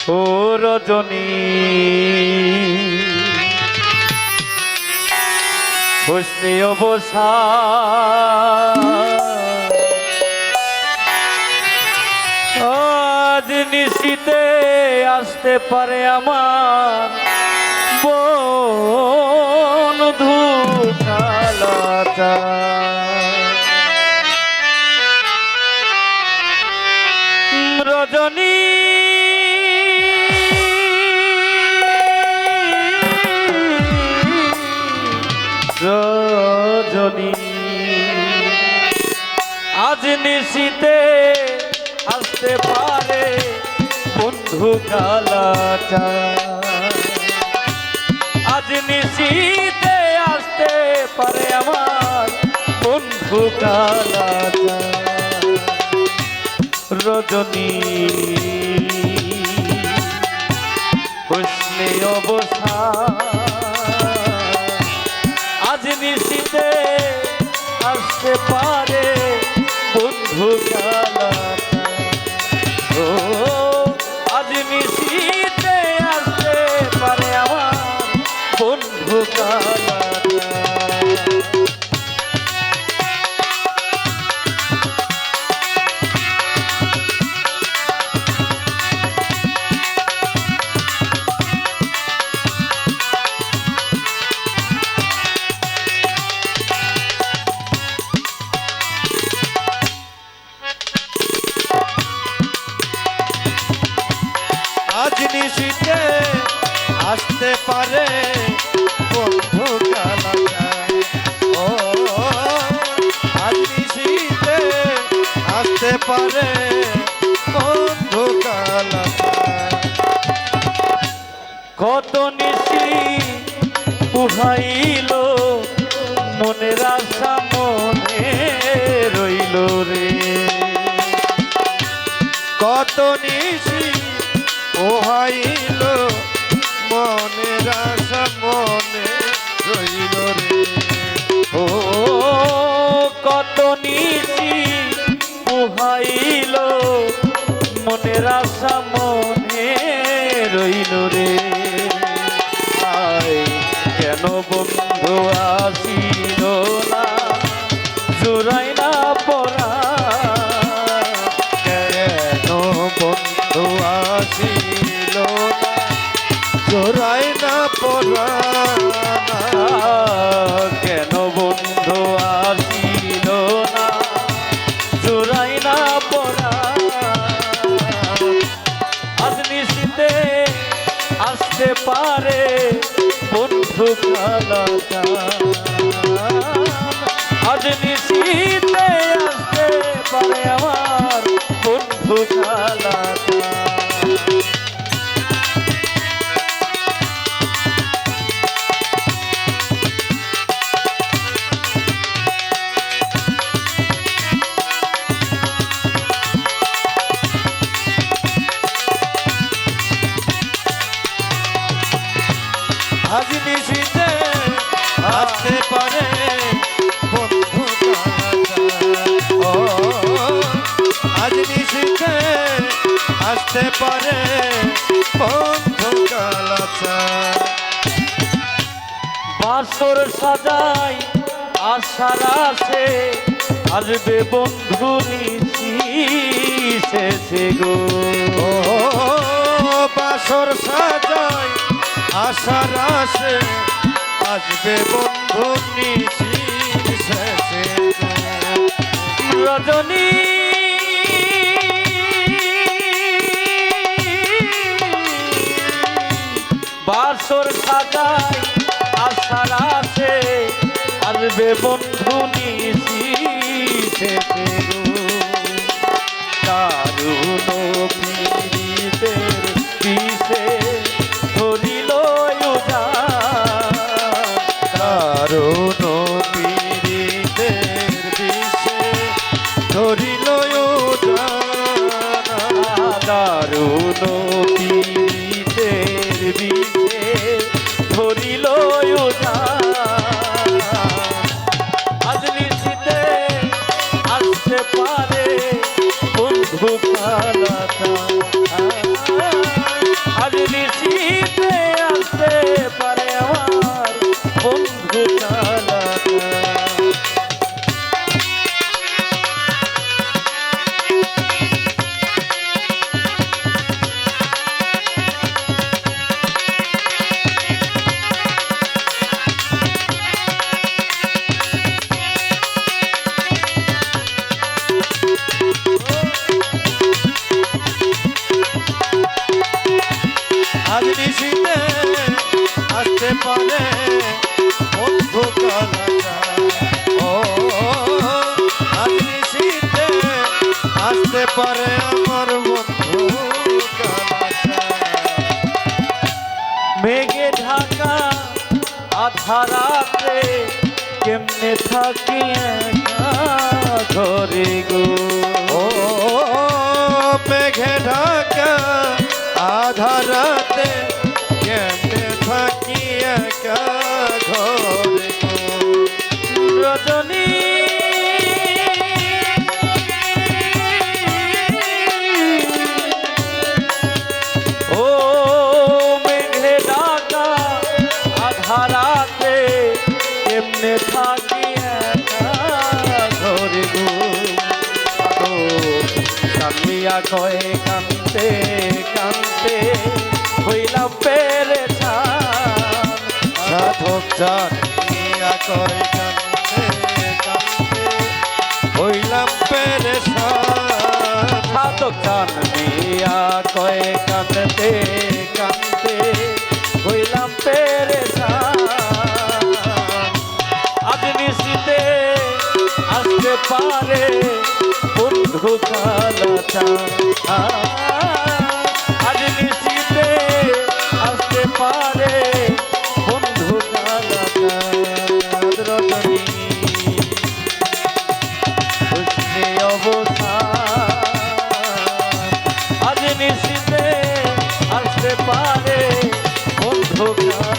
ও রজনী হুসনি অবসা আজ নিশিতে আসতে পারে আমার বন্ধু কালাচা রজনী রজনী আজ নিশিতে আসতে পারে বন্ধু কালাচা আজ নিশিতে আসতে পারে আমার বন্ধু কালাচা রজনী হুসনে অবসা আজ নিশিতে আসতে পারে বন্ধু কালাচা ও আজ নিশিতে আসতে পারে আমার বন্ধু কালাচা আজ নিশিতে আসতে পারে বন্ধু কালাচা ও আজ নিশিতে আসতে পারে বন্ধু কালাচা কত নিশি পুহাইল মনের আশা মনে রইল রে কত নিশি ওহাইল মনের আশা মনে রইল রে ও কত নিশি পুহাইল মনের আশা মনে রইল রে আয় কেন বন্ধু আসিল না জোড়াই না পড়া কেন বন্ধু আসিল না জোড়াই না পরানা কেন বন্ধু আসিল না জোড়াই না পড়া আজ নিশিতে আসতে পারে বন্ধু কালাচা আজ নিশিতে আসতে পারে আমার বন্ধু কালাচা আজ নিশিতে আসতে পারে বন্ধু কালাচা ও আজ নিশিতে আসতে পারে বন্ধু কালাচা বাসর সাজাই আশার আসে আসবে বন্ধু নিশি শেষে গো ও বাসর সাজাই আশার আসে আসবে বন্ধু নিশি শেষে রজনী বাসর সাজাই আশার আসে আসবে বন্ধু নিশি শেষে গো দারুণ পীড়িতের বিষে ধরিল দারুণ পীড়িতের বিষে ধরিল দারুণ পীড়িতের বিষে ধরিল আজ নিশিতে আসতে পারে বন্ধু কালাচা আজ নিশিতে আসতে পারে বন্ধু কালাটা ও আজ নিশিতে আসতে পারে আমার বন্ধু কালাটা মেঘে ঢাকা আধারাতে কেমনে থাকি একা ঘরে গো ও মেঘে ঢাকা আধারাতে কেমনে থাকি একা ঘরে গো রজনী ও মেঘে ঢাকা আধারাতে কেমনে থাকি একা ঘরে গো ও কান্দিয়া কয়ে কান্তে কান্তে হইলাম পেরেছান সাধক চান মিয়া কয় কান্দে কান্দে হইলাম পেরেশান সাধক চান মিয়া কয়ে কান্দতে কান্দতে হইলাম পেরেছান আজ নিশিতে আসতে পারে বন্ধু কালাটা আজ নিশিতে আসতে পারে বন্ধু কালাটা রজনী খুশি অবসান আজ নিশিতে আসতে পারে বন্ধু কালাটা